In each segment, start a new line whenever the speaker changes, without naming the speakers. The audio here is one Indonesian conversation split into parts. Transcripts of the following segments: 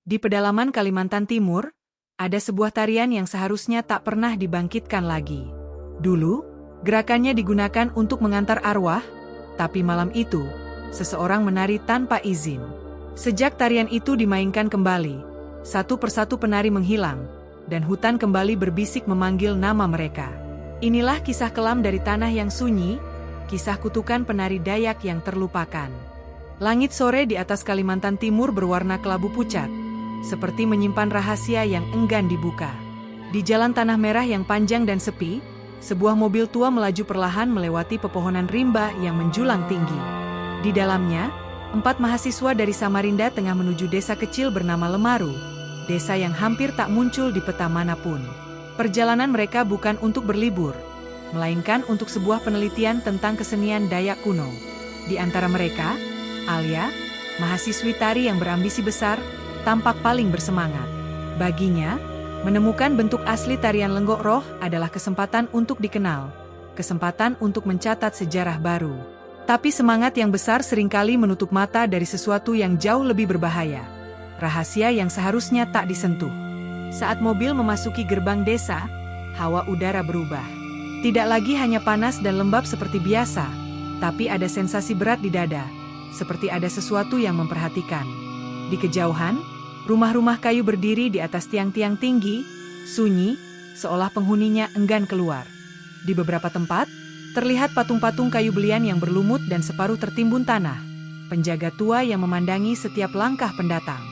Di pedalaman Kalimantan Timur, ada sebuah tarian yang seharusnya tak pernah dibangkitkan lagi. Dulu, gerakannya digunakan untuk mengantar arwah, tapi malam itu, seseorang menari tanpa izin. Sejak tarian itu dimainkan kembali, satu persatu penari menghilang, dan hutan kembali berbisik memanggil nama mereka. Inilah kisah kelam dari tanah yang sunyi, kisah kutukan penari Dayak yang terlupakan. Langit sore di atas Kalimantan Timur berwarna kelabu pucat, seperti menyimpan rahasia yang enggan dibuka. Di jalan tanah merah yang panjang dan sepi, sebuah mobil tua melaju perlahan melewati pepohonan rimba yang menjulang tinggi. Di dalamnya, 4 mahasiswa dari Samarinda tengah menuju desa kecil bernama Lemaru, desa yang hampir tak muncul di peta manapun. Perjalanan mereka bukan untuk berlibur, melainkan untuk sebuah penelitian tentang kesenian Dayak kuno. Di antara mereka, Alia, mahasiswi tari yang berambisi besar, tampak paling bersemangat. Baginya, menemukan bentuk asli tarian Lenggok Roh adalah kesempatan untuk dikenal, kesempatan untuk mencatat sejarah baru. Tapi semangat yang besar seringkali menutup mata dari sesuatu yang jauh lebih berbahaya. Rahasia yang seharusnya tak disentuh. Saat mobil memasuki gerbang desa, hawa udara berubah. Tidak lagi hanya panas dan lembab seperti biasa, tapi ada sensasi berat di dada, seperti ada sesuatu yang memperhatikan. Di kejauhan, rumah-rumah kayu berdiri di atas tiang-tiang tinggi, sunyi, seolah penghuninya enggan keluar. Di beberapa tempat, terlihat patung-patung kayu belian yang berlumut dan separuh tertimbun tanah, penjaga tua yang memandangi setiap langkah pendatang.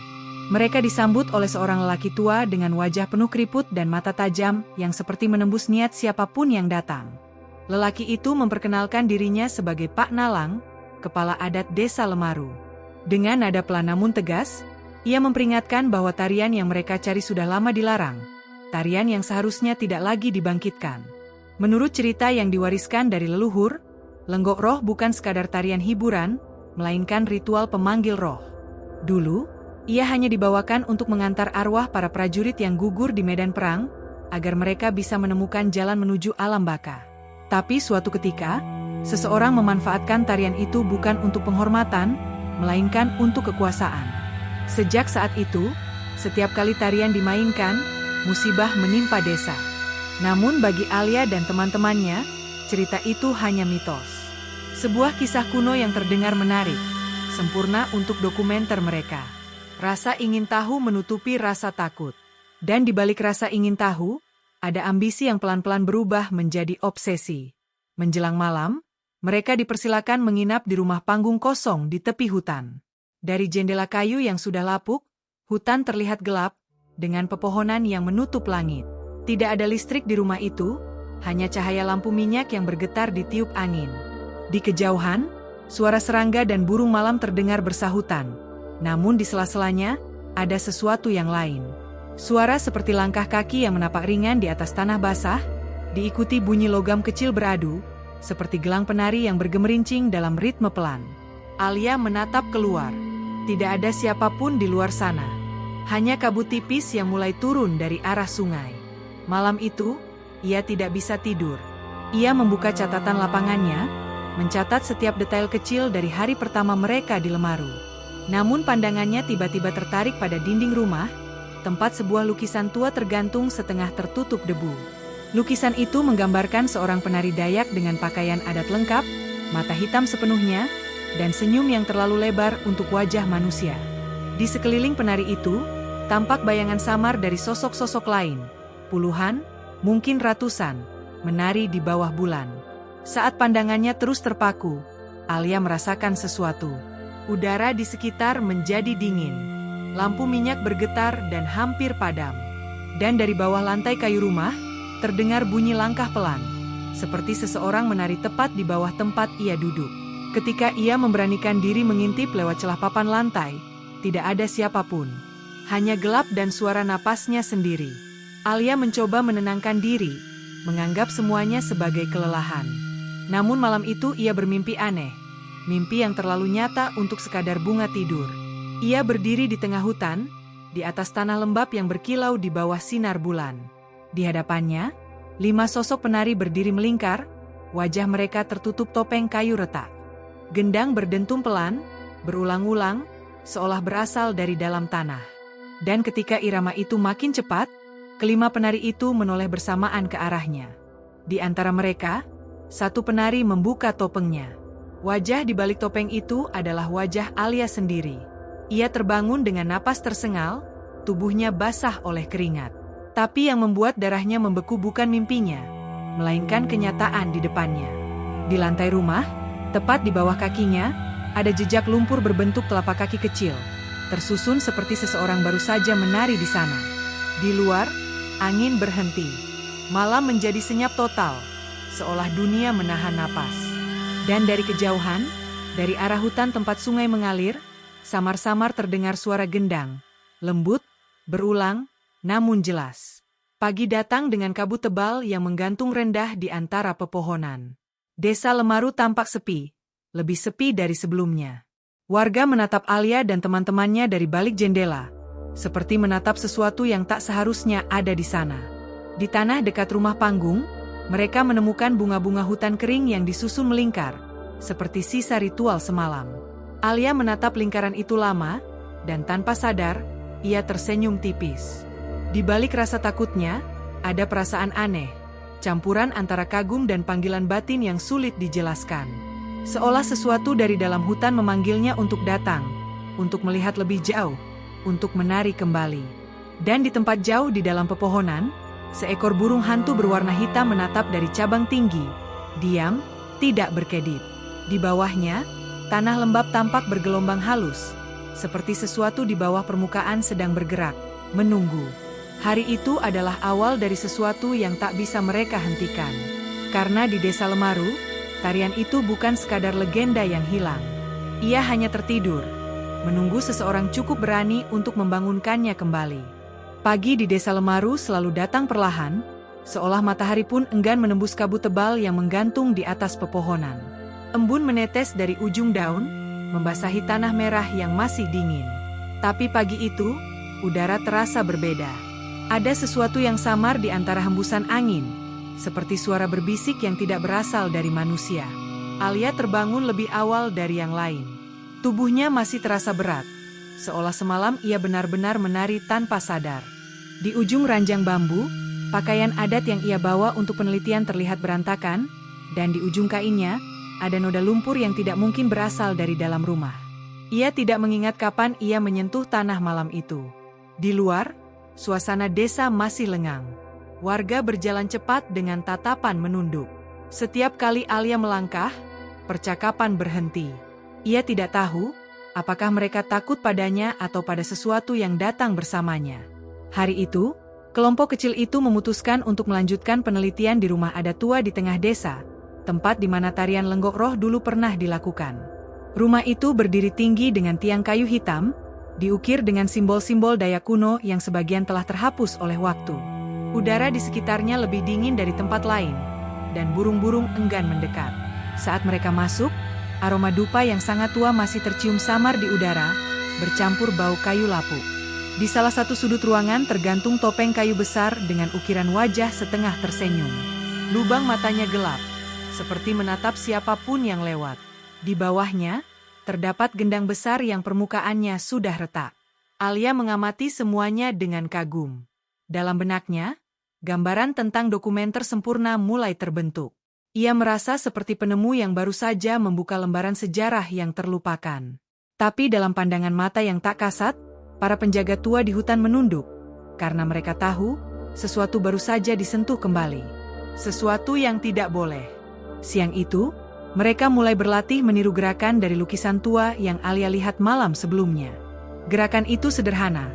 Mereka disambut oleh seorang lelaki tua dengan wajah penuh keriput dan mata tajam yang seperti menembus niat siapapun yang datang. Lelaki itu memperkenalkan dirinya sebagai Pak Nalang, kepala adat desa Lemaru. Dengan nada pelan namun tegas, ia memperingatkan bahwa tarian yang mereka cari sudah lama dilarang, tarian yang seharusnya tidak lagi dibangkitkan. Menurut cerita yang diwariskan dari leluhur, Lenggok Roh bukan sekadar tarian hiburan, melainkan ritual pemanggil roh. Dulu, ia hanya dibawakan untuk mengantar arwah para prajurit yang gugur di medan perang, agar mereka bisa menemukan jalan menuju alam baka. Tapi suatu ketika, seseorang memanfaatkan tarian itu bukan untuk penghormatan, melainkan untuk kekuasaan. Sejak saat itu, setiap kali tarian dimainkan, musibah menimpa desa. Namun bagi Alia dan teman-temannya, cerita itu hanya mitos. Sebuah kisah kuno yang terdengar menarik, sempurna untuk dokumenter mereka. Rasa ingin tahu menutupi rasa takut. Dan di balik rasa ingin tahu, ada ambisi yang pelan-pelan berubah menjadi obsesi. Menjelang malam, mereka dipersilakan menginap di rumah panggung kosong di tepi hutan. Dari jendela kayu yang sudah lapuk, hutan terlihat gelap, dengan pepohonan yang menutup langit. Tidak ada listrik di rumah itu, hanya cahaya lampu minyak yang bergetar di tiup angin. Di kejauhan, suara serangga dan burung malam terdengar bersahutan. Namun di sela-selanya, ada sesuatu yang lain. Suara seperti langkah kaki yang menapak ringan di atas tanah basah, diikuti bunyi logam kecil beradu, seperti gelang penari yang bergemerincing dalam ritme pelan. Alia menatap keluar. Tidak ada siapapun di luar sana. Hanya kabut tipis yang mulai turun dari arah sungai. Malam itu, ia tidak bisa tidur. Ia membuka catatan lapangannya, mencatat setiap detail kecil dari hari pertama mereka di Lemaru. Namun pandangannya tiba-tiba tertarik pada dinding rumah, tempat sebuah lukisan tua tergantung setengah tertutup debu. Lukisan itu menggambarkan seorang penari Dayak dengan pakaian adat lengkap, mata hitam sepenuhnya, dan senyum yang terlalu lebar untuk wajah manusia. Di sekeliling penari itu, tampak bayangan samar dari sosok-sosok lain, puluhan, mungkin ratusan, menari di bawah bulan. Saat pandangannya terus terpaku, Alia merasakan sesuatu. Udara di sekitar menjadi dingin. Lampu minyak bergetar dan hampir padam. Dan dari bawah lantai kayu rumah, terdengar bunyi langkah pelan, seperti seseorang menari tepat di bawah tempat ia duduk. Ketika ia memberanikan diri mengintip lewat celah papan lantai, tidak ada siapapun. Hanya gelap dan suara napasnya sendiri. Alia mencoba menenangkan diri, menganggap semuanya sebagai kelelahan. Namun malam itu ia bermimpi aneh. Mimpi yang terlalu nyata untuk sekadar bunga tidur. Ia berdiri di tengah hutan, di atas tanah lembab yang berkilau di bawah sinar bulan. Di hadapannya, 5 sosok penari berdiri melingkar, wajah mereka tertutup topeng kayu retak. Gendang berdentum pelan, berulang-ulang, seolah berasal dari dalam tanah. Dan ketika irama itu makin cepat, kelima penari itu menoleh bersamaan ke arahnya. Di antara mereka, satu penari membuka topengnya. Wajah di balik topeng itu adalah wajah Alia sendiri. Ia terbangun dengan napas tersengal, tubuhnya basah oleh keringat. Tapi yang membuat darahnya membeku bukan mimpinya, melainkan kenyataan di depannya. Di lantai rumah, tepat di bawah kakinya, ada jejak lumpur berbentuk telapak kaki kecil, tersusun seperti seseorang baru saja menari di sana. Di luar, angin berhenti. Malam menjadi senyap total, seolah dunia menahan napas. Dan dari kejauhan, dari arah hutan tempat sungai mengalir, samar-samar terdengar suara gendang, lembut, berulang, namun jelas. Pagi datang dengan kabut tebal yang menggantung rendah di antara pepohonan. Desa Lemaru tampak sepi, lebih sepi dari sebelumnya. Warga menatap Alia dan teman-temannya dari balik jendela, seperti menatap sesuatu yang tak seharusnya ada di sana. Di tanah dekat rumah panggung, mereka menemukan bunga-bunga hutan kering yang disusun melingkar, seperti sisa ritual semalam. Alia menatap lingkaran itu lama, dan tanpa sadar, ia tersenyum tipis. Di balik rasa takutnya, ada perasaan aneh, campuran antara kagum dan panggilan batin yang sulit dijelaskan. Seolah sesuatu dari dalam hutan memanggilnya untuk datang, untuk melihat lebih jauh, untuk menari kembali. Dan di tempat jauh di dalam pepohonan, seekor burung hantu berwarna hitam menatap dari cabang tinggi, diam, tidak berkedip. Di bawahnya, tanah lembab tampak bergelombang halus, seperti sesuatu di bawah permukaan sedang bergerak, menunggu. Hari itu adalah awal dari sesuatu yang tak bisa mereka hentikan. Karena di Desa Lemaru, tarian itu bukan sekadar legenda yang hilang. Ia hanya tertidur, menunggu seseorang cukup berani untuk membangunkannya kembali. Pagi di Desa Lemaru selalu datang perlahan, seolah matahari pun enggan menembus kabut tebal yang menggantung di atas pepohonan. Embun menetes dari ujung daun, membasahi tanah merah yang masih dingin. Tapi pagi itu, udara terasa berbeda. Ada sesuatu yang samar di antara hembusan angin, seperti suara berbisik yang tidak berasal dari manusia. Alia terbangun lebih awal dari yang lain. Tubuhnya masih terasa berat, seolah semalam ia benar-benar menari tanpa sadar. Di ujung ranjang bambu, pakaian adat yang ia bawa untuk penelitian terlihat berantakan, dan di ujung kainnya, ada noda lumpur yang tidak mungkin berasal dari dalam rumah. Ia tidak mengingat kapan ia menyentuh tanah malam itu. Di luar, suasana desa masih lengang. Warga berjalan cepat dengan tatapan menunduk. Setiap kali Alia melangkah, percakapan berhenti. Ia tidak tahu, apakah mereka takut padanya atau pada sesuatu yang datang bersamanya. Hari itu, kelompok kecil itu memutuskan untuk melanjutkan penelitian di rumah adat tua di tengah desa, tempat di mana tarian lenggok roh dulu pernah dilakukan. Rumah itu berdiri tinggi dengan tiang kayu hitam, diukir dengan simbol-simbol Dayak kuno yang sebagian telah terhapus oleh waktu. Udara di sekitarnya lebih dingin dari tempat lain, dan burung-burung enggan mendekat. Saat mereka masuk, aroma dupa yang sangat tua masih tercium samar di udara, bercampur bau kayu lapuk. Di salah satu sudut ruangan tergantung topeng kayu besar dengan ukiran wajah setengah tersenyum. Lubang matanya gelap, seperti menatap siapapun yang lewat. Di bawahnya, terdapat gendang besar yang permukaannya sudah retak. Alia mengamati semuanya dengan kagum. Dalam benaknya, gambaran tentang dokumenter sempurna mulai terbentuk. Ia merasa seperti penemu yang baru saja membuka lembaran sejarah yang terlupakan. Tapi dalam pandangan mata yang tak kasat, para penjaga tua di hutan menunduk, karena mereka tahu, sesuatu baru saja disentuh kembali. Sesuatu yang tidak boleh. Siang itu, mereka mulai berlatih meniru gerakan dari lukisan tua yang Alia lihat malam sebelumnya. Gerakan itu sederhana,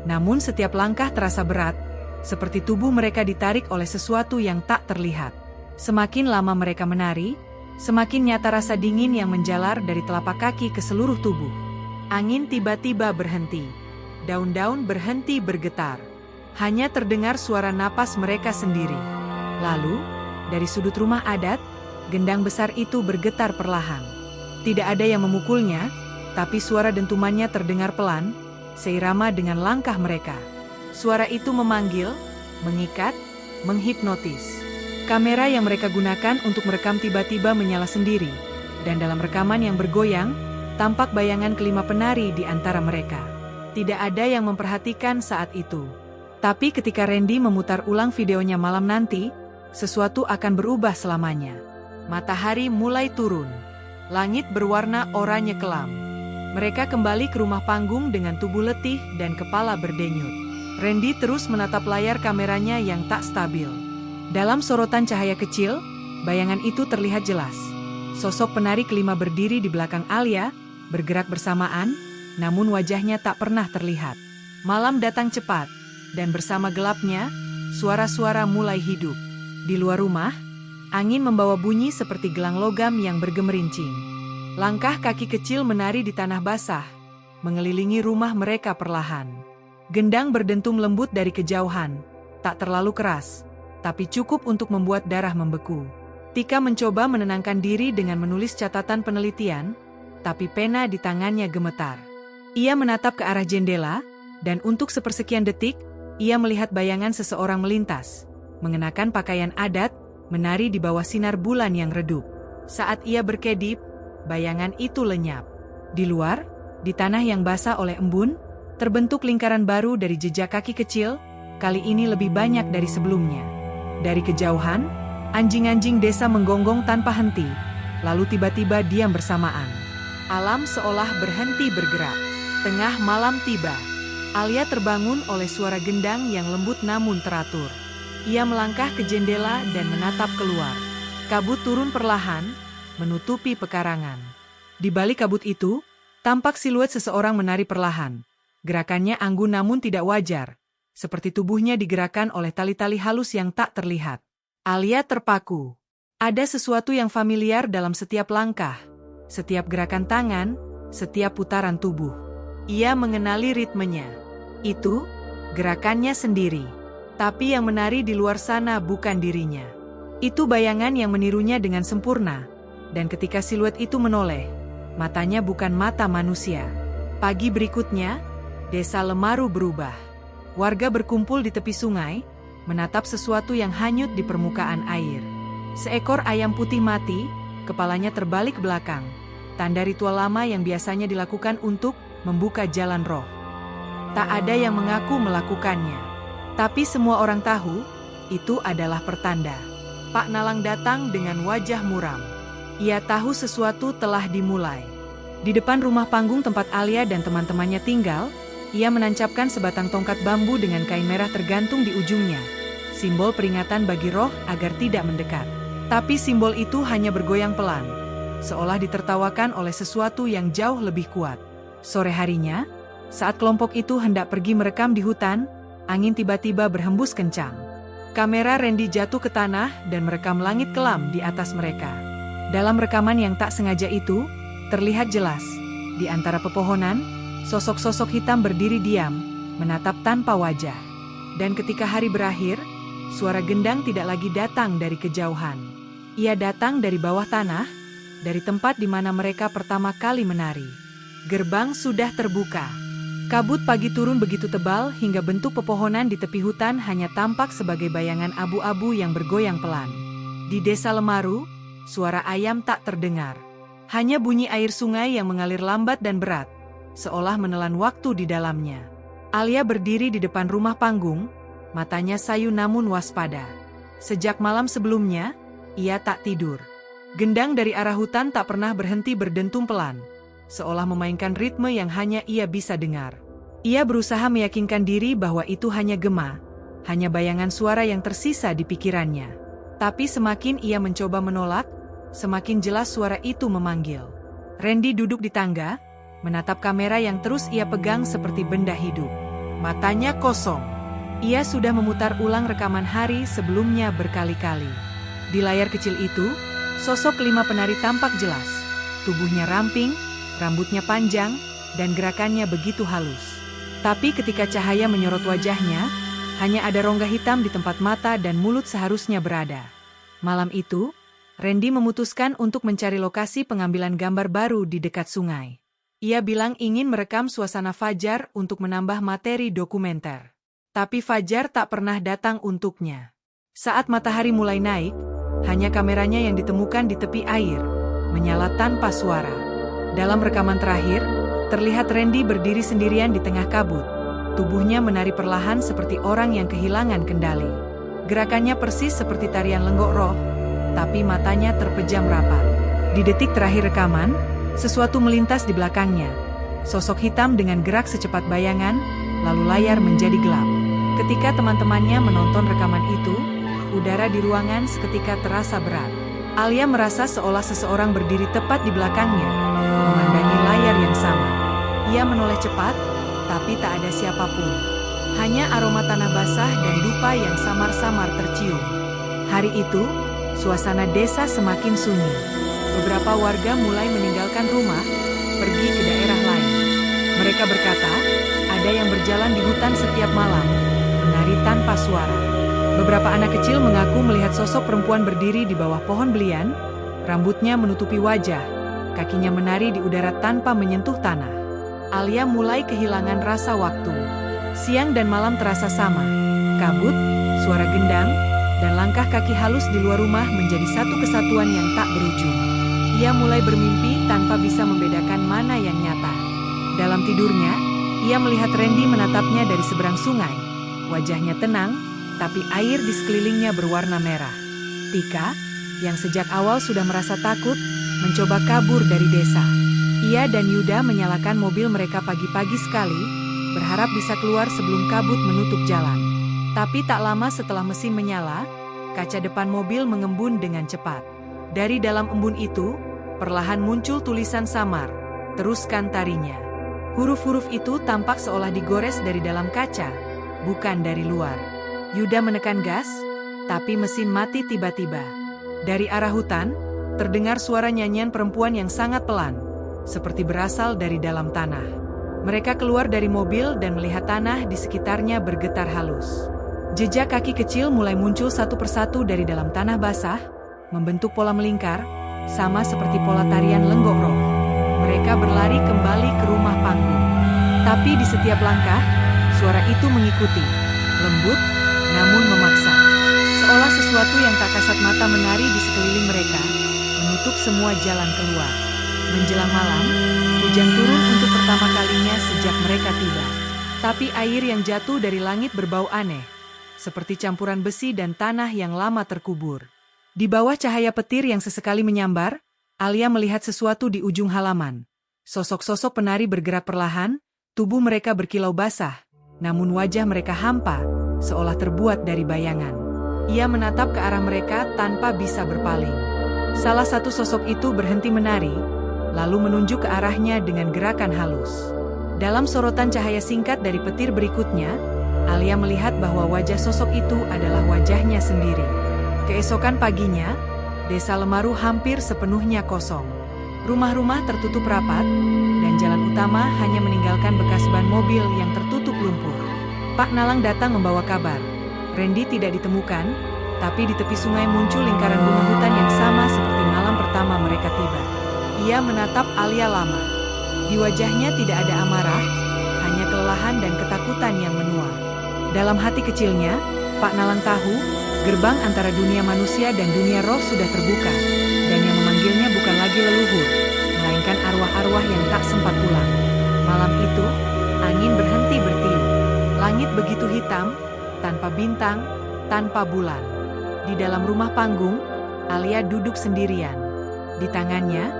namun setiap langkah terasa berat, seperti tubuh mereka ditarik oleh sesuatu yang tak terlihat. Semakin lama mereka menari, semakin nyata rasa dingin yang menjalar dari telapak kaki ke seluruh tubuh. Angin tiba-tiba berhenti, daun-daun berhenti bergetar. Hanya terdengar suara napas mereka sendiri. Lalu, dari sudut rumah adat, gendang besar itu bergetar perlahan. Tidak ada yang memukulnya, tapi suara dentumannya terdengar pelan, seirama dengan langkah mereka. Suara itu memanggil, mengikat, menghipnotis. Kamera yang mereka gunakan untuk merekam tiba-tiba menyala sendiri, dan dalam rekaman yang bergoyang, tampak bayangan kelima penari di antara mereka. Tidak ada yang memperhatikan saat itu. Tapi ketika Randy memutar ulang videonya malam nanti, sesuatu akan berubah selamanya. Matahari mulai turun. Langit berwarna oranye kelam. Mereka kembali ke rumah panggung dengan tubuh letih dan kepala berdenyut. Randy terus menatap layar kameranya yang tak stabil. Dalam sorotan cahaya kecil, bayangan itu terlihat jelas. Sosok penari kelima berdiri di belakang Alia, bergerak bersamaan, namun wajahnya tak pernah terlihat. Malam datang cepat, dan bersama gelapnya, suara-suara mulai hidup. Di luar rumah, angin membawa bunyi seperti gelang logam yang bergemerincing. Langkah kaki kecil menari di tanah basah, mengelilingi rumah mereka perlahan. Gendang berdentum lembut dari kejauhan, tak terlalu keras, tapi cukup untuk membuat darah membeku. Tika mencoba menenangkan diri dengan menulis catatan penelitian, tapi pena di tangannya gemetar. Ia menatap ke arah jendela, dan untuk sepersekian detik, ia melihat bayangan seseorang melintas, mengenakan pakaian adat, menari di bawah sinar bulan yang redup. Saat ia berkedip, bayangan itu lenyap. Di luar, di tanah yang basah oleh embun, terbentuk lingkaran baru dari jejak kaki kecil, kali ini lebih banyak dari sebelumnya. Dari kejauhan, anjing-anjing desa menggonggong tanpa henti, lalu tiba-tiba diam bersamaan. Alam seolah berhenti bergerak. Tengah malam tiba. Alia terbangun oleh suara gendang yang lembut namun teratur. Ia melangkah ke jendela dan menatap keluar. Kabut turun perlahan, menutupi pekarangan. Di balik kabut itu, tampak siluet seseorang menari perlahan. Gerakannya anggun namun tidak wajar, seperti tubuhnya digerakkan oleh tali-tali halus yang tak terlihat. Alia terpaku. Ada sesuatu yang familiar dalam setiap langkah, setiap gerakan tangan, setiap putaran tubuh. Ia mengenali ritmenya. Itu, gerakannya sendiri. Tapi yang menari di luar sana bukan dirinya. Itu bayangan yang menirunya dengan sempurna. Dan ketika siluet itu menoleh, matanya bukan mata manusia. Pagi berikutnya, desa Lemaru berubah. Warga berkumpul di tepi sungai, menatap sesuatu yang hanyut di permukaan air. Seekor ayam putih mati, kepalanya terbalik belakang. Tanda ritual lama yang biasanya dilakukan untuk membuka jalan roh. Tak ada yang mengaku melakukannya. Tapi semua orang tahu, itu adalah pertanda. Pak Nalang datang dengan wajah muram. Ia tahu sesuatu telah dimulai. Di depan rumah panggung tempat Alia dan teman-temannya tinggal, ia menancapkan sebatang tongkat bambu dengan kain merah tergantung di ujungnya. Simbol peringatan bagi roh agar tidak mendekat. Tapi simbol itu hanya bergoyang pelan, seolah ditertawakan oleh sesuatu yang jauh lebih kuat. Sore harinya, saat kelompok itu hendak pergi merekam di hutan, angin tiba-tiba berhembus kencang. Kamera Randy jatuh ke tanah dan merekam langit kelam di atas mereka. Dalam rekaman yang tak sengaja itu, terlihat jelas, di antara pepohonan, sosok-sosok hitam berdiri diam, menatap tanpa wajah. Dan ketika hari berakhir, suara gendang tidak lagi datang dari kejauhan. Ia datang dari bawah tanah, dari tempat di mana mereka pertama kali menari. Gerbang sudah terbuka. Kabut pagi turun begitu tebal hingga bentuk pepohonan di tepi hutan hanya tampak sebagai bayangan abu-abu yang bergoyang pelan. Di desa Lemaru, suara ayam tak terdengar. Hanya bunyi air sungai yang mengalir lambat dan berat, seolah menelan waktu di dalamnya. Alia berdiri di depan rumah panggung, matanya sayu namun waspada. Sejak malam sebelumnya, ia tak tidur. Gendang dari arah hutan tak pernah berhenti berdentum pelan, seolah memainkan ritme yang hanya ia bisa dengar. Ia berusaha meyakinkan diri bahwa itu hanya gema, hanya bayangan suara yang tersisa di pikirannya. Tapi semakin ia mencoba menolak, semakin jelas suara itu memanggil. Randy duduk di tangga, menatap kamera yang terus ia pegang seperti benda hidup. Matanya kosong. Ia sudah memutar ulang rekaman hari sebelumnya berkali-kali. Di layar kecil itu, sosok kelima penari tampak jelas. Tubuhnya ramping, rambutnya panjang, dan gerakannya begitu halus. Tapi ketika cahaya menyorot wajahnya, hanya ada rongga hitam di tempat mata dan mulut seharusnya berada. Malam itu, Randy memutuskan untuk mencari lokasi pengambilan gambar baru di dekat sungai. Ia bilang ingin merekam suasana fajar untuk menambah materi dokumenter. Tapi fajar tak pernah datang untuknya. Saat matahari mulai naik, hanya kameranya yang ditemukan di tepi air, menyala tanpa suara. Dalam rekaman terakhir, Terlihat Randy berdiri sendirian di tengah kabut. Tubuhnya menari perlahan seperti orang yang kehilangan kendali. Gerakannya persis seperti tarian lenggok roh, tapi matanya terpejam rapat. Di detik terakhir rekaman, sesuatu melintas di belakangnya. Sosok hitam dengan gerak secepat bayangan, lalu layar menjadi gelap. Ketika teman-temannya menonton rekaman itu, udara di ruangan seketika terasa berat. Alia merasa seolah seseorang berdiri tepat di belakangnya, memandangi layar yang sama. Ia menoleh cepat, tapi tak ada siapapun. Hanya aroma tanah basah dan dupa yang samar-samar tercium. Hari itu, suasana desa semakin sunyi. Beberapa warga mulai meninggalkan rumah, pergi ke daerah lain. Mereka berkata, ada yang berjalan di hutan setiap malam, menari tanpa suara. Beberapa anak kecil mengaku melihat sosok perempuan berdiri di bawah pohon belian, rambutnya menutupi wajah, kakinya menari di udara tanpa menyentuh tanah. Alia mulai kehilangan rasa waktu. Siang dan malam terasa sama. Kabut, suara gendang, dan langkah kaki halus di luar rumah menjadi satu kesatuan yang tak berujung. Ia mulai bermimpi tanpa bisa membedakan mana yang nyata. Dalam tidurnya, ia melihat Randy menatapnya dari seberang sungai. Wajahnya tenang, tapi air di sekelilingnya berwarna merah. Tika, yang sejak awal sudah merasa takut, mencoba kabur dari desa. Ia dan Yuda menyalakan mobil mereka pagi-pagi sekali, berharap bisa keluar sebelum kabut menutup jalan. Tapi tak lama setelah mesin menyala, kaca depan mobil mengembun dengan cepat. Dari dalam embun itu, perlahan muncul tulisan samar, "Teruskan tarinya." Huruf-huruf itu tampak seolah digores dari dalam kaca, bukan dari luar. Yuda menekan gas, tapi mesin mati tiba-tiba. Dari arah hutan, terdengar suara nyanyian perempuan yang sangat pelan, seperti berasal dari dalam tanah. Mereka keluar dari mobil dan melihat tanah di sekitarnya bergetar halus. Jejak kaki kecil mulai muncul satu persatu dari dalam tanah basah, membentuk pola melingkar, sama seperti pola tarian lenggok roh. Mereka berlari kembali ke rumah panggung. Tapi di setiap langkah, suara itu mengikuti, lembut, namun memaksa. Seolah sesuatu yang tak kasat mata menari di sekeliling mereka, menutup semua jalan keluar. Menjelang malam, hujan turun untuk pertama kalinya sejak mereka tiba. Tapi air yang jatuh dari langit berbau aneh, seperti campuran besi dan tanah yang lama terkubur. Di bawah cahaya petir yang sesekali menyambar, Alia melihat sesuatu di ujung halaman. Sosok-sosok penari bergerak perlahan, tubuh mereka berkilau basah, namun wajah mereka hampa, seolah terbuat dari bayangan. Ia menatap ke arah mereka tanpa bisa berpaling. Salah satu sosok itu berhenti menari, lalu menunjuk ke arahnya dengan gerakan halus. Dalam sorotan cahaya singkat dari petir berikutnya, Alia melihat bahwa wajah sosok itu adalah wajahnya sendiri. Keesokan paginya, desa Lemaru hampir sepenuhnya kosong. Rumah-rumah tertutup rapat, dan jalan utama hanya meninggalkan bekas ban mobil yang tertutup lumpur. Pak Nalang datang membawa kabar. Randy tidak ditemukan, tapi di tepi sungai muncul lingkaran bunga hutan yang sama seperti malam pertama mereka tiba. Ia menatap Alia lama. Di wajahnya tidak ada amarah, hanya kelelahan dan ketakutan yang menua. Dalam hati kecilnya, Pak Nalang tahu, gerbang antara dunia manusia dan dunia roh sudah terbuka, dan yang memanggilnya bukan lagi leluhur, melainkan arwah-arwah yang tak sempat pulang. Malam itu, angin berhenti bertiup. Langit begitu hitam, tanpa bintang, tanpa bulan. Di dalam rumah panggung, Alia duduk sendirian. Di tangannya,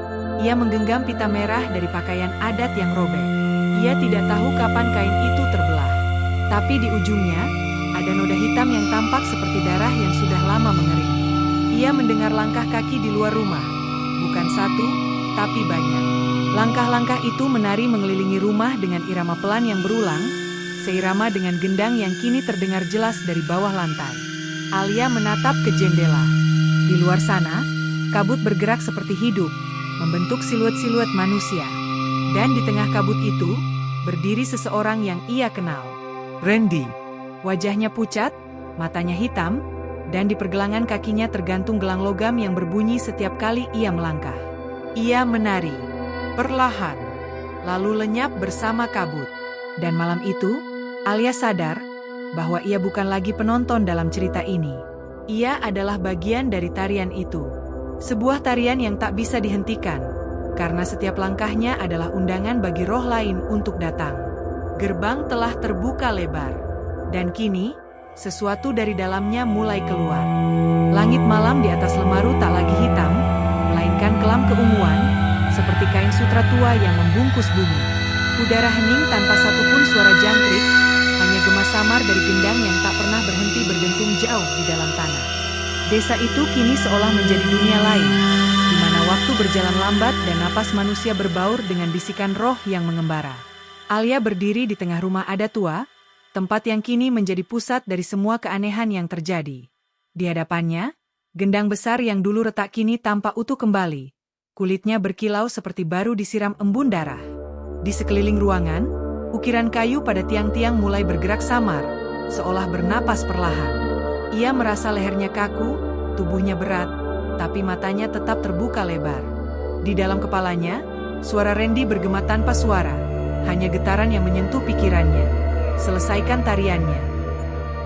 ia menggenggam pita merah dari pakaian adat yang robek. Ia tidak tahu kapan kain itu terbelah. Tapi di ujungnya, ada noda hitam yang tampak seperti darah yang sudah lama mengering. Ia mendengar langkah kaki di luar rumah. Bukan satu, tapi banyak. Langkah-langkah itu menari mengelilingi rumah dengan irama pelan yang berulang, seirama dengan gendang yang kini terdengar jelas dari bawah lantai. Alia menatap ke jendela. Di luar sana, kabut bergerak seperti hidup, membentuk siluet-siluet manusia. Dan di tengah kabut itu, berdiri seseorang yang ia kenal. Randy. Wajahnya pucat, matanya hitam, dan di pergelangan kakinya tergantung gelang logam yang berbunyi setiap kali ia melangkah. Ia menari, perlahan, lalu lenyap bersama kabut. Dan malam itu, Alia sadar bahwa ia bukan lagi penonton dalam cerita ini. Ia adalah bagian dari tarian itu. Sebuah tarian yang tak bisa dihentikan, karena setiap langkahnya adalah undangan bagi roh lain untuk datang. Gerbang telah terbuka lebar, dan kini sesuatu dari dalamnya mulai keluar. Langit malam di atas Lemaru tak lagi hitam, melainkan kelam keunguan, seperti kain sutra tua yang membungkus bumi. Udara hening tanpa satupun suara jangkrik, hanya gema samar dari gendang yang tak pernah berhenti berdentum jauh di dalam tanah. Desa itu kini seolah menjadi dunia lain, di mana waktu berjalan lambat dan napas manusia berbaur dengan bisikan roh yang mengembara. Alia berdiri di tengah rumah adat tua, tempat yang kini menjadi pusat dari semua keanehan yang terjadi. Di hadapannya, gendang besar yang dulu retak kini tampak utuh kembali. Kulitnya berkilau seperti baru disiram embun darah. Di sekeliling ruangan, ukiran kayu pada tiang-tiang mulai bergerak samar, seolah bernapas perlahan. Ia merasa lehernya kaku, tubuhnya berat, tapi matanya tetap terbuka lebar. Di dalam kepalanya, suara Randy bergema tanpa suara, hanya getaran yang menyentuh pikirannya. Selesaikan tariannya.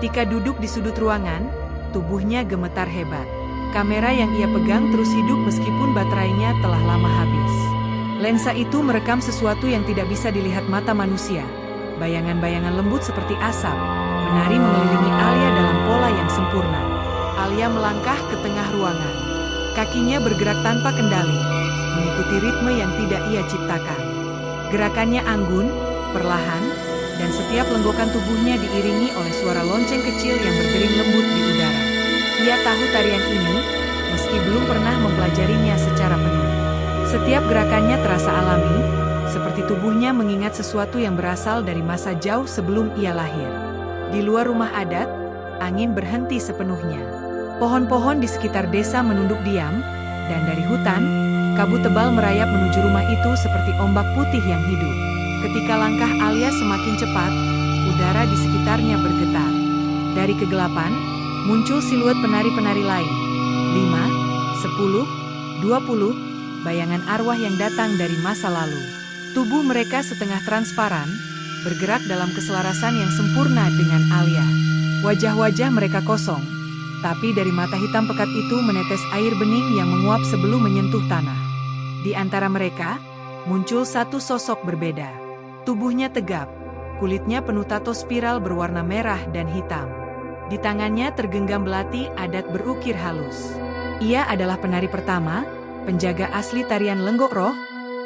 Tika duduk di sudut ruangan, tubuhnya gemetar hebat. Kamera yang ia pegang terus hidup meskipun baterainya telah lama habis. Lensa itu merekam sesuatu yang tidak bisa dilihat mata manusia. Bayangan-bayangan lembut seperti asap, menari mengelilingi Alia dalam pola yang sempurna. Alia melangkah ke tengah ruangan. Kakinya bergerak tanpa kendali, mengikuti ritme yang tidak ia ciptakan. Gerakannya anggun, perlahan, dan setiap lenggokan tubuhnya diiringi oleh suara lonceng kecil yang berdering lembut di udara. Ia tahu tarian ini, meski belum pernah mempelajarinya secara penuh. Setiap gerakannya terasa alami, seperti tubuhnya mengingat sesuatu yang berasal dari masa jauh sebelum ia lahir. Di luar rumah adat, angin berhenti sepenuhnya. Pohon-pohon di sekitar desa menunduk diam, dan dari hutan, kabut tebal merayap menuju rumah itu seperti ombak putih yang hidup. Ketika langkah Alia semakin cepat, udara di sekitarnya bergetar. Dari kegelapan, muncul siluet penari-penari lain. 5, 10, 20, bayangan arwah yang datang dari masa lalu. Tubuh mereka setengah transparan, bergerak dalam keselarasan yang sempurna dengan Alia. Wajah-wajah mereka kosong, tapi dari mata hitam pekat itu menetes air bening yang menguap sebelum menyentuh tanah. Di antara mereka, muncul satu sosok berbeda. Tubuhnya tegap, kulitnya penuh tato spiral berwarna merah dan hitam. Di tangannya tergenggam belati adat berukir halus. Ia adalah penari pertama, penjaga asli tarian Lenggok Roh,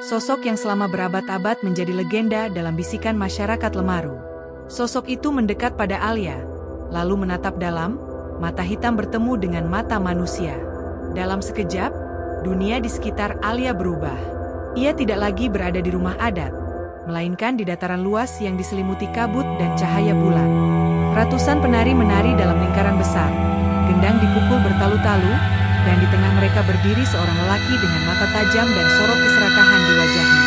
sosok yang selama berabad-abad menjadi legenda dalam bisikan masyarakat Lemaru. Sosok itu mendekat pada Alia, lalu menatap dalam, mata hitam bertemu dengan mata manusia. Dalam sekejap, dunia di sekitar Alia berubah. Ia tidak lagi berada di rumah adat, melainkan di dataran luas yang diselimuti kabut dan cahaya bulan. Ratusan penari menari dalam lingkaran besar, gendang dipukul bertalu-talu, dan di tengah mereka berdiri seorang lelaki dengan mata tajam dan sorot keserakahan di wajahnya.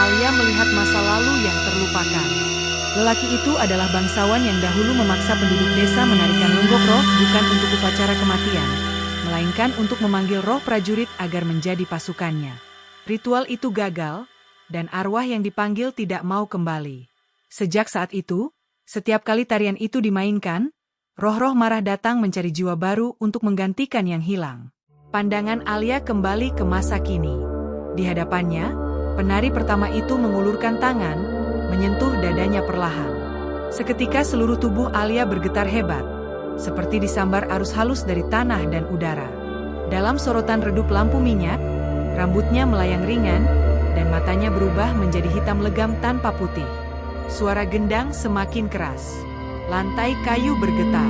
Alia melihat masa lalu yang terlupakan. Lelaki itu adalah bangsawan yang dahulu memaksa penduduk desa menarikan Lenggok Roh bukan untuk upacara kematian, melainkan untuk memanggil roh prajurit agar menjadi pasukannya. Ritual itu gagal, dan arwah yang dipanggil tidak mau kembali. Sejak saat itu, setiap kali tarian itu dimainkan, roh-roh marah datang mencari jiwa baru untuk menggantikan yang hilang. Pandangan Alia kembali ke masa kini. Di hadapannya, penari pertama itu mengulurkan tangan, menyentuh dadanya perlahan. Seketika seluruh tubuh Alia bergetar hebat, seperti disambar arus halus dari tanah dan udara. Dalam sorotan redup lampu minyak, rambutnya melayang ringan, dan matanya berubah menjadi hitam legam tanpa putih. Suara gendang semakin keras. Lantai kayu bergetar.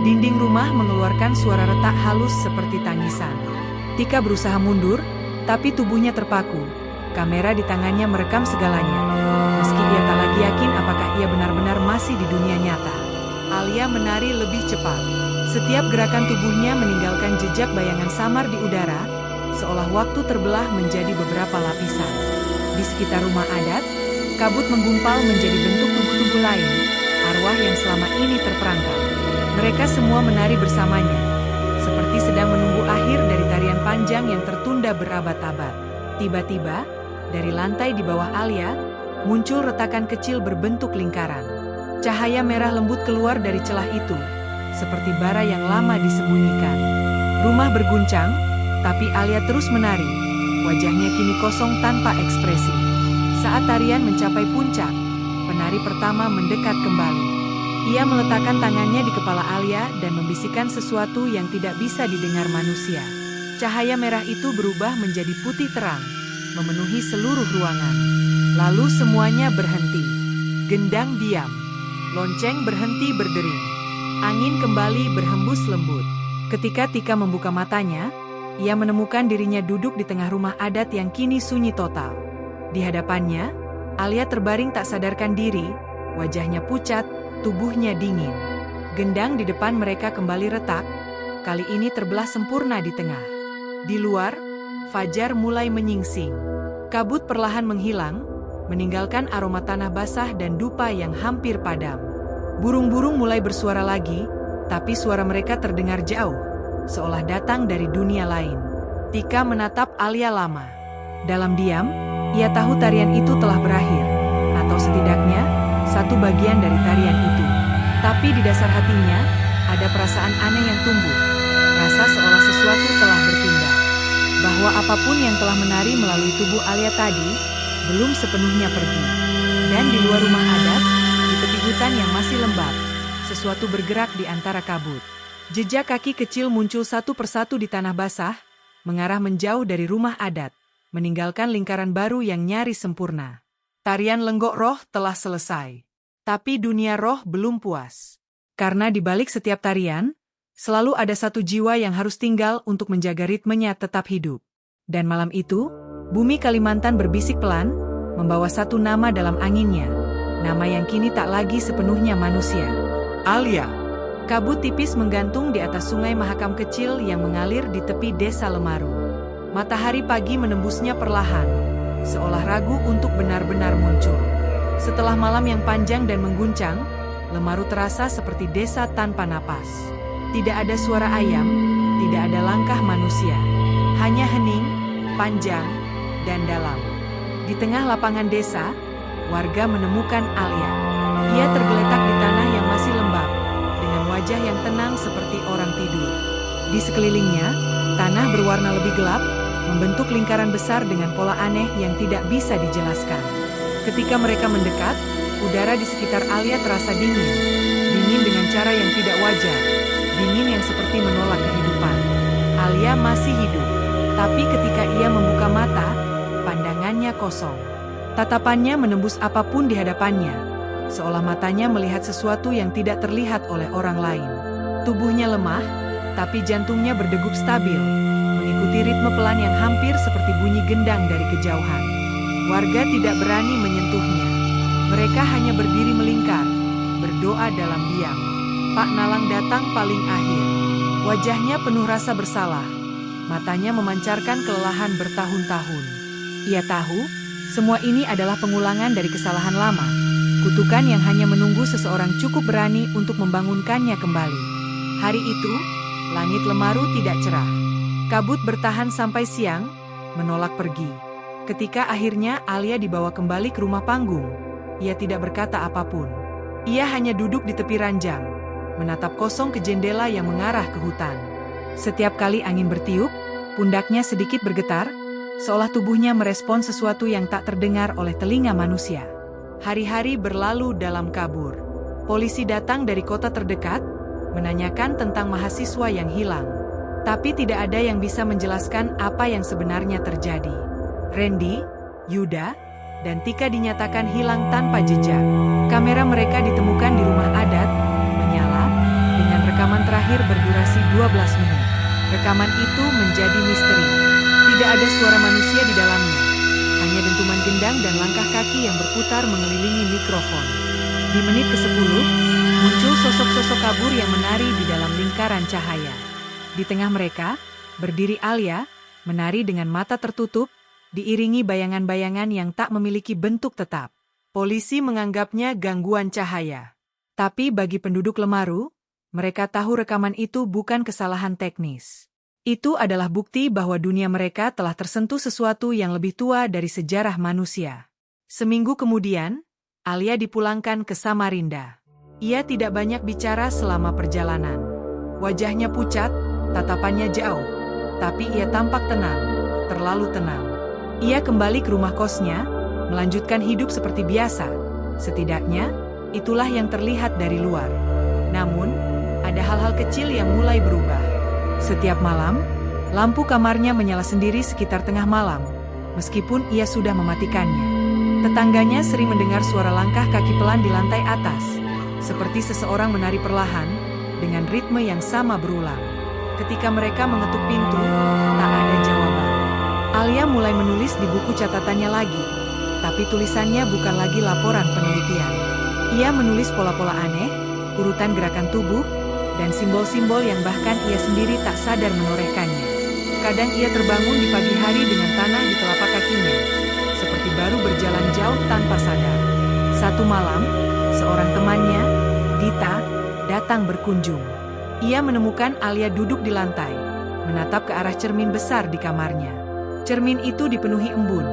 Dinding rumah mengeluarkan suara retak halus seperti tangisan. Tika berusaha mundur, tapi tubuhnya terpaku. Kamera di tangannya merekam segalanya. Meski ia tak lagi yakin apakah ia benar-benar masih di dunia nyata. Alia menari lebih cepat. Setiap gerakan tubuhnya meninggalkan jejak bayangan samar di udara, seolah waktu terbelah menjadi beberapa lapisan. Di sekitar rumah adat, kabut menggumpal menjadi bentuk tubuh-tubuh lain, arwah yang selama ini terperangkap. Mereka semua menari bersamanya, seperti sedang menunggu akhir dari tarian panjang yang tertunda berabad-abad. Tiba-tiba, dari lantai di bawah Alia, muncul retakan kecil berbentuk lingkaran. Cahaya merah lembut keluar dari celah itu, seperti bara yang lama disembunyikan. Rumah berguncang, tapi Alia terus menari, wajahnya kini kosong tanpa ekspresi. Saat tarian mencapai puncak, penari pertama mendekat kembali. Ia meletakkan tangannya di kepala Alia dan membisikkan sesuatu yang tidak bisa didengar manusia. Cahaya merah itu berubah menjadi putih terang, memenuhi seluruh ruangan. Lalu semuanya berhenti. Gendang diam. Lonceng berhenti berdering. Angin kembali berhembus lembut. Ketika Tika membuka matanya, ia menemukan dirinya duduk di tengah rumah adat yang kini sunyi total. Di hadapannya, Alia terbaring tak sadarkan diri, wajahnya pucat, tubuhnya dingin. Gendang di depan mereka kembali retak, kali ini terbelah sempurna di tengah. Di luar, fajar mulai menyingsing. Kabut perlahan menghilang, meninggalkan aroma tanah basah dan dupa yang hampir padam. Burung-burung mulai bersuara lagi, tapi suara mereka terdengar jauh, seolah datang dari dunia lain. Tika menatap Alia lama. Dalam diam, ia tahu tarian itu telah berakhir, atau setidaknya, satu bagian dari tarian itu. Tapi di dasar hatinya, ada perasaan aneh yang tumbuh. Rasa seolah sesuatu telah berpindah. Bahwa apapun yang telah menari melalui tubuh Alia tadi, belum sepenuhnya pergi. Dan di luar rumah adat, di tepi hutan yang masih lembab, sesuatu bergerak di antara kabut. Jejak kaki kecil muncul satu persatu di tanah basah, mengarah menjauh dari rumah adat, meninggalkan lingkaran baru yang nyaris sempurna. Tarian lenggok roh telah selesai. Tapi dunia roh belum puas. Karena di balik setiap tarian, selalu ada satu jiwa yang harus tinggal untuk menjaga ritmenya tetap hidup. Dan malam itu, bumi Kalimantan berbisik pelan, membawa satu nama dalam anginnya. Nama yang kini tak lagi sepenuhnya manusia. Alia. Kabut tipis menggantung di atas sungai Mahakam kecil yang mengalir di tepi desa Lemaru. Matahari pagi menembusnya perlahan, seolah ragu untuk benar-benar muncul. Setelah malam yang panjang dan mengguncang, Lemaru terasa seperti desa tanpa napas. Tidak ada suara ayam, tidak ada langkah manusia. Hanya hening, panjang, dan dalam. Di tengah lapangan desa, warga menemukan Alia. Ia tergeletak di tanah yang masih lembab, dengan wajah yang tenang seperti orang tidur. Di sekelilingnya, tanah berwarna lebih gelap, membentuk lingkaran besar dengan pola aneh yang tidak bisa dijelaskan. Ketika mereka mendekat, udara di sekitar Alia terasa dingin. Dingin dengan cara yang tidak wajar. Dingin yang seperti menolak kehidupan. Alia masih hidup, tapi ketika ia membuka mata, pandangannya kosong. Tatapannya menembus apapun di hadapannya, seolah matanya melihat sesuatu yang tidak terlihat oleh orang lain. Tubuhnya lemah, tapi jantungnya berdegup stabil, mengikuti ritme pelan yang hampir seperti bunyi gendang dari kejauhan. Warga tidak berani menyentuhnya. Mereka hanya berdiri melingkar, berdoa dalam diam. Pak Nalang datang paling akhir. Wajahnya penuh rasa bersalah. Matanya memancarkan kelelahan bertahun-tahun. Ia tahu, semua ini adalah pengulangan dari kesalahan lama. Kutukan yang hanya menunggu seseorang cukup berani untuk membangunkannya kembali. Hari itu, langit Lemaru tidak cerah. Kabut bertahan sampai siang, menolak pergi. Ketika akhirnya Alia dibawa kembali ke rumah panggung, ia tidak berkata apapun. Ia hanya duduk di tepi ranjang, menatap kosong ke jendela yang mengarah ke hutan. Setiap kali angin bertiup, pundaknya sedikit bergetar, seolah tubuhnya merespon sesuatu yang tak terdengar oleh telinga manusia. Hari-hari berlalu dalam kabur. Polisi datang dari kota terdekat, menanyakan tentang mahasiswa yang hilang. Tapi tidak ada yang bisa menjelaskan apa yang sebenarnya terjadi. Randy, Yuda, dan Tika dinyatakan hilang tanpa jejak. Kamera mereka ditemukan di rumah adat, menyala, dengan rekaman terakhir berdurasi 12 menit. Rekaman itu menjadi misteri. Tidak ada suara manusia di dalamnya. Hanya dentuman gendang dan langkah kaki yang berputar mengelilingi mikrofon. Di menit ke-10, muncul sosok-sosok kabur yang menari di dalam lingkaran cahaya. Di tengah mereka, berdiri Alia, menari dengan mata tertutup, diiringi bayangan-bayangan yang tak memiliki bentuk tetap. Polisi menganggapnya gangguan cahaya. Tapi bagi penduduk Lemaru, mereka tahu rekaman itu bukan kesalahan teknis. Itu adalah bukti bahwa dunia mereka telah tersentuh sesuatu yang lebih tua dari sejarah manusia. Seminggu kemudian, Alia dipulangkan ke Samarinda. Ia tidak banyak bicara selama perjalanan. Wajahnya pucat, tatapannya jauh. Tapi ia tampak tenang, terlalu tenang. Ia kembali ke rumah kosnya, melanjutkan hidup seperti biasa. Setidaknya, itulah yang terlihat dari luar. Namun, ada hal-hal kecil yang mulai berubah. Setiap malam, lampu kamarnya menyala sendiri sekitar tengah malam, meskipun ia sudah mematikannya. Tetangganya sering mendengar suara langkah kaki pelan di lantai atas, seperti seseorang menari perlahan, dengan ritme yang sama berulang. Ketika mereka mengetuk pintu, tak ada jawaban. Alia mulai menulis di buku catatannya lagi, tapi tulisannya bukan lagi laporan penelitian. Ia menulis pola-pola aneh, urutan gerakan tubuh, dan simbol-simbol yang bahkan ia sendiri tak sadar menorehkannya. Kadang ia terbangun di pagi hari dengan tanah di telapak kakinya, seperti baru berjalan jauh tanpa sadar. Satu malam, seorang temannya, Dita, datang berkunjung. Ia menemukan Alia duduk di lantai, menatap ke arah cermin besar di kamarnya. Cermin itu dipenuhi embun,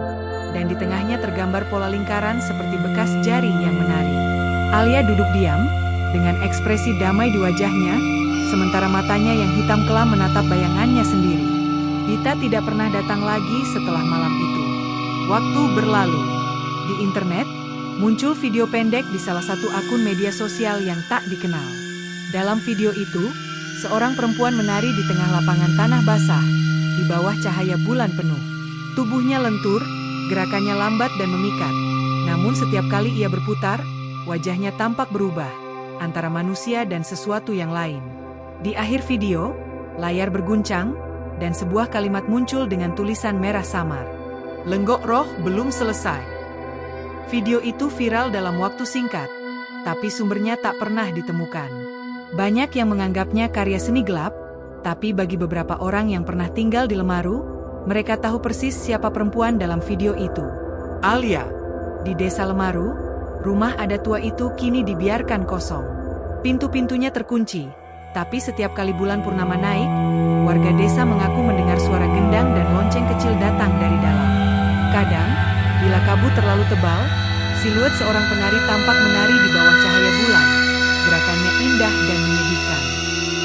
dan di tengahnya tergambar pola lingkaran seperti bekas jari yang menari. Alia duduk diam, dengan ekspresi damai di wajahnya, sementara matanya yang hitam kelam menatap bayangannya sendiri. Dita tidak pernah datang lagi setelah malam itu. Waktu berlalu. Di internet, muncul video pendek di salah satu akun media sosial yang tak dikenal. Dalam video itu, seorang perempuan menari di tengah lapangan tanah basah, di bawah cahaya bulan penuh. Tubuhnya lentur, gerakannya lambat dan memikat. Namun setiap kali ia berputar, wajahnya tampak berubah, antara manusia dan sesuatu yang lain. Di akhir video, layar berguncang, dan sebuah kalimat muncul dengan tulisan merah samar. Lenggok roh belum selesai. Video itu viral dalam waktu singkat, tapi sumbernya tak pernah ditemukan. Banyak yang menganggapnya karya seni gelap, tapi bagi beberapa orang yang pernah tinggal di Lemaru, mereka tahu persis siapa perempuan dalam video itu. Alia. Di desa Lemaru, rumah adat tua itu kini dibiarkan kosong. Pintu-pintunya terkunci, tapi setiap kali bulan purnama naik, warga desa mengaku mendengar suara gendang dan lonceng kecil datang dari dalam. Kadang, bila kabut terlalu tebal, siluet seorang penari tampak menari di bawah cahaya bulan. Gerakannya indah dan menyedihkan.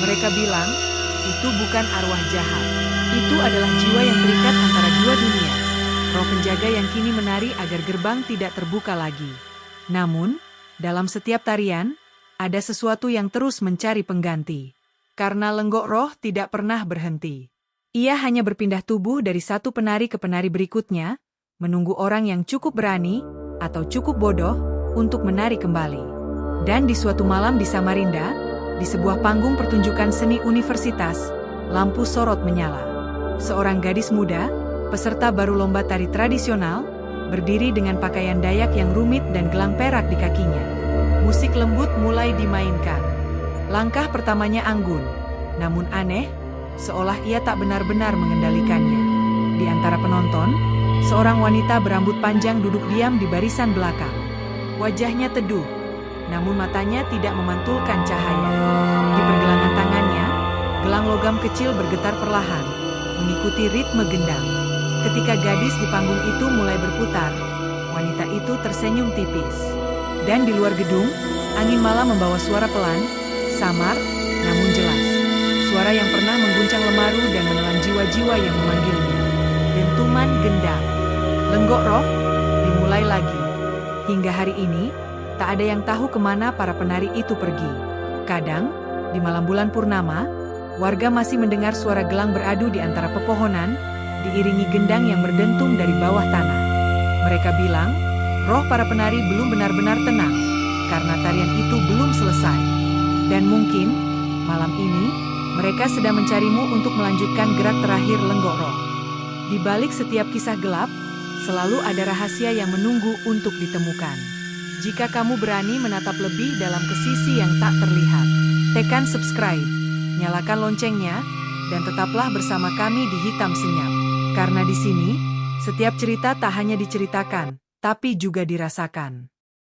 Mereka bilang, itu bukan arwah jahat. Itu adalah jiwa yang terikat antara dua dunia. Roh penjaga yang kini menari agar gerbang tidak terbuka lagi. Namun, dalam setiap tarian, ada sesuatu yang terus mencari pengganti. Karena lenggok roh tidak pernah berhenti. Ia hanya berpindah tubuh dari satu penari ke penari berikutnya, menunggu orang yang cukup berani, atau cukup bodoh, untuk menari kembali. Dan di suatu malam di Samarinda, di sebuah panggung pertunjukan seni universitas, lampu sorot menyala. Seorang gadis muda, peserta baru lomba tari tradisional, berdiri dengan pakaian Dayak yang rumit dan gelang perak di kakinya. Musik lembut mulai dimainkan. Langkah pertamanya anggun, namun aneh, seolah ia tak benar-benar mengendalikannya. Di antara penonton, seorang wanita berambut panjang duduk diam di barisan belakang. Wajahnya teduh, namun matanya tidak memantulkan cahaya. Di pergelangan tangannya, gelang logam kecil bergetar perlahan, mengikuti ritme gendang. Ketika gadis di panggung itu mulai berputar, wanita itu tersenyum tipis. Dan di luar gedung, angin malam membawa suara pelan, samar, namun jelas. Suara yang pernah mengguncang Lemaru dan menelan jiwa-jiwa yang memanggilnya. Dentuman gendang. Lenggok roh, dimulai lagi. Hingga hari ini, tak ada yang tahu kemana para penari itu pergi. Kadang, di malam bulan purnama, warga masih mendengar suara gelang beradu di antara pepohonan, diiringi gendang yang berdentum dari bawah tanah. Mereka bilang, roh para penari belum benar-benar tenang, karena tarian itu belum selesai. Dan mungkin, malam ini, mereka sedang mencarimu untuk melanjutkan gerak terakhir lenggok roh. Di balik setiap kisah gelap, selalu ada rahasia yang menunggu untuk ditemukan. Jika kamu berani menatap lebih dalam ke sisi yang tak terlihat, tekan subscribe, nyalakan loncengnya, dan tetaplah bersama kami di Hitam Senyap. Karena di sini, setiap cerita tak hanya diceritakan, tapi juga dirasakan.